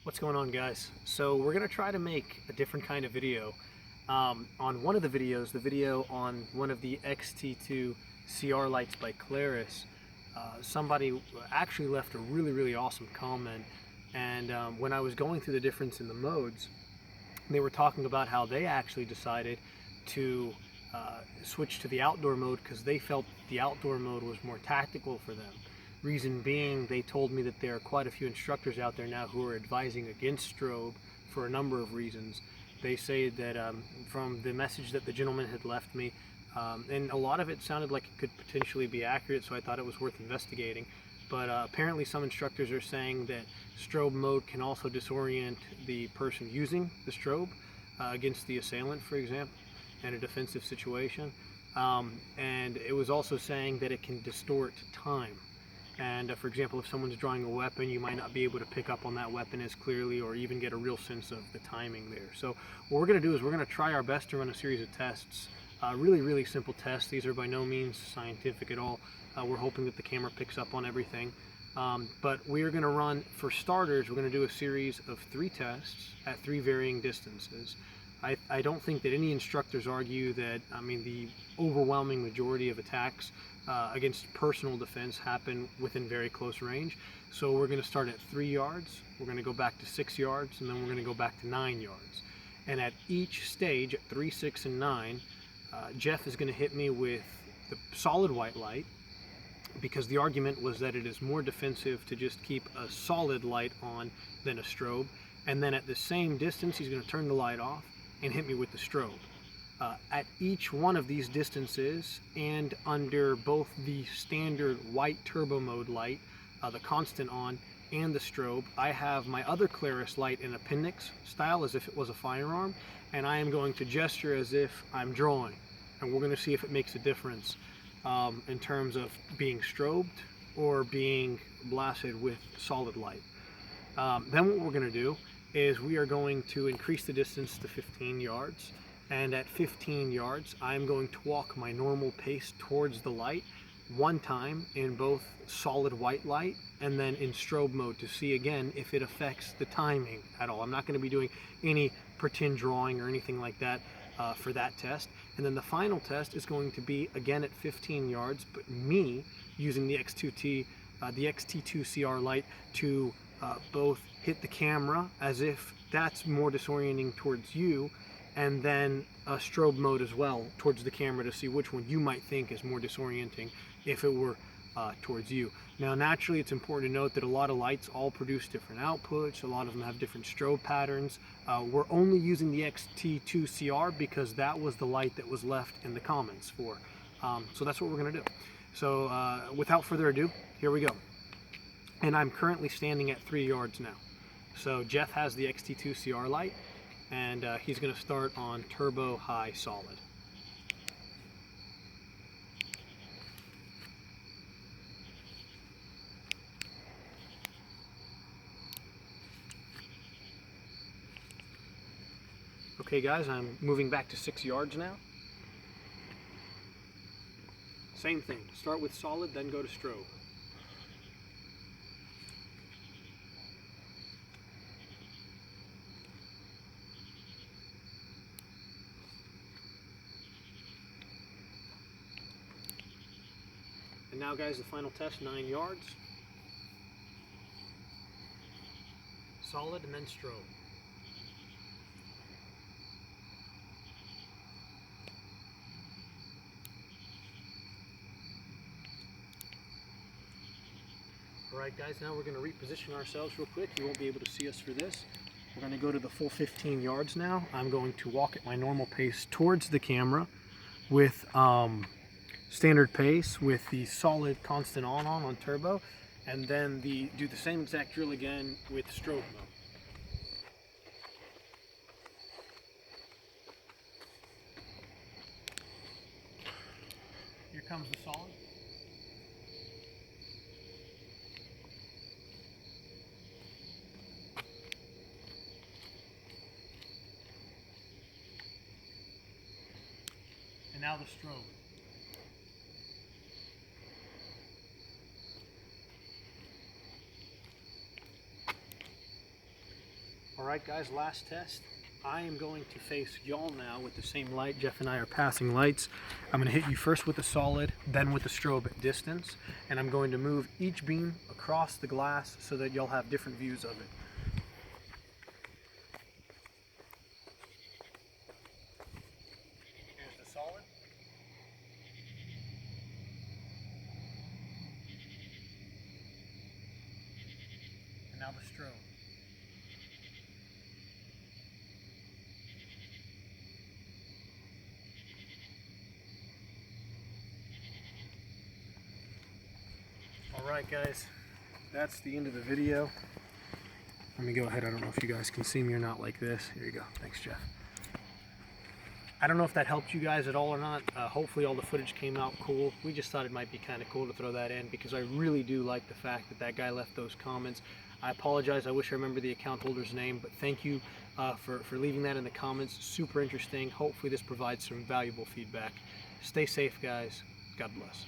What's going on, guys? So we're gonna try to make a different kind of video. On one of the videos, the video on one of the XT2 CR lights by Claris, somebody actually left a really awesome comment. And when I was going through the difference in the modes, they were talking about how they actually decided to switch to the outdoor mode because they felt the outdoor mode was more tactical for them. Reason being, they told me that there are quite a few instructors out there now who are advising against strobe for a number of reasons. They say that from the message that the gentleman had left me, and a lot of it sounded like it could potentially be accurate, so I thought it was worth investigating. But apparently some instructors are saying that strobe mode can also disorient the person using the strobe against the assailant, for example, in a defensive situation. And it was also saying that it can distort time. And for example, if someone's drawing a weapon, you might not be able to pick up on that weapon as clearly or even get a real sense of the timing there. So what we're going to do is we're going to try our best to run a series of tests. Really simple tests. These are by no means scientific at all. We're hoping that the camera picks up on everything. But we are going to run, for starters, we're going to do a series of 3 tests at 3 varying distances. I don't think that any instructors argue that, the overwhelming majority of attacks against personal defense happen within very close range. So we're going to start at 3 yards, we're going to go back to 6 yards, and then we're going to go back to 9 yards. And at each stage, at 3, 6, and 9, Jeff is going to hit me with the solid white light, because the argument was that it is more defensive to just keep a solid light on than a strobe. And then at the same distance, he's going to turn the light off and hit me with the strobe. At each one of these distances, and under both the standard white turbo mode light, the constant on, and the strobe, I have my other Claris light in appendix style as if it was a firearm, and I am going to gesture as if I'm drawing. And we're going to see if it makes a difference in terms of being strobed or being blasted with solid light. Then what we're going to do is we are going to increase the distance to 15 yards. And at 15 yards, I'm going to walk my normal pace towards the light one time in both solid white light and then in strobe mode to see again if it affects the timing at all. I'm not going to be doing any pretend drawing or anything like that for that test. And then the final test is going to be again at 15 yards, but me using the XT2 CR light to both hit the camera as if that's more disorienting towards you, and then a strobe mode as well towards the camera to see which one you might think is more disorienting if it were towards you. Now naturally it's important to note that a lot of lights all produce different outputs, a lot of them have different strobe patterns. We're only using the XT2 CR because that was the light that was left in the comments for. So that's what we're going to do. So without further ado, here we go. And I'm currently standing at 3 yards now. So Jeff has the XT2 CR light, and he's going to start on turbo high solid. Okay guys, I'm moving back to 6 yards now. Same thing, start with solid, then go to strobe. And now guys, the final test, 9 yards. Solid and then strobe. Alright guys, now we're going to reposition ourselves real quick. You won't be able to see us for this. We're going to go to the full 15 yards now. I'm going to walk at my normal pace towards the camera with standard pace with the solid constant on turbo, and then do the same exact drill again with strobe mode. Here comes the solid. And now the strobe. Alright guys, last test. I am going to face y'all now with the same light. Jeff and I are passing lights. I'm going to hit you first with the solid, then with the strobe at distance, and I'm going to move each beam across the glass so that you'll have different views of it. Here's the solid. And now the strobe. Alright guys, that's the end of the video. Let me go ahead, I don't know if you guys can see me or not like this. Here you go, thanks Jeff. I don't know if that helped you guys at all or not. Hopefully all the footage came out cool. We just thought it might be kind of cool to throw that in because I really do like the fact that that guy left those comments. I apologize, I wish I remember the account holder's name, but thank you for leaving that in the comments. Super interesting. Hopefully this provides some valuable feedback. Stay safe guys. God bless.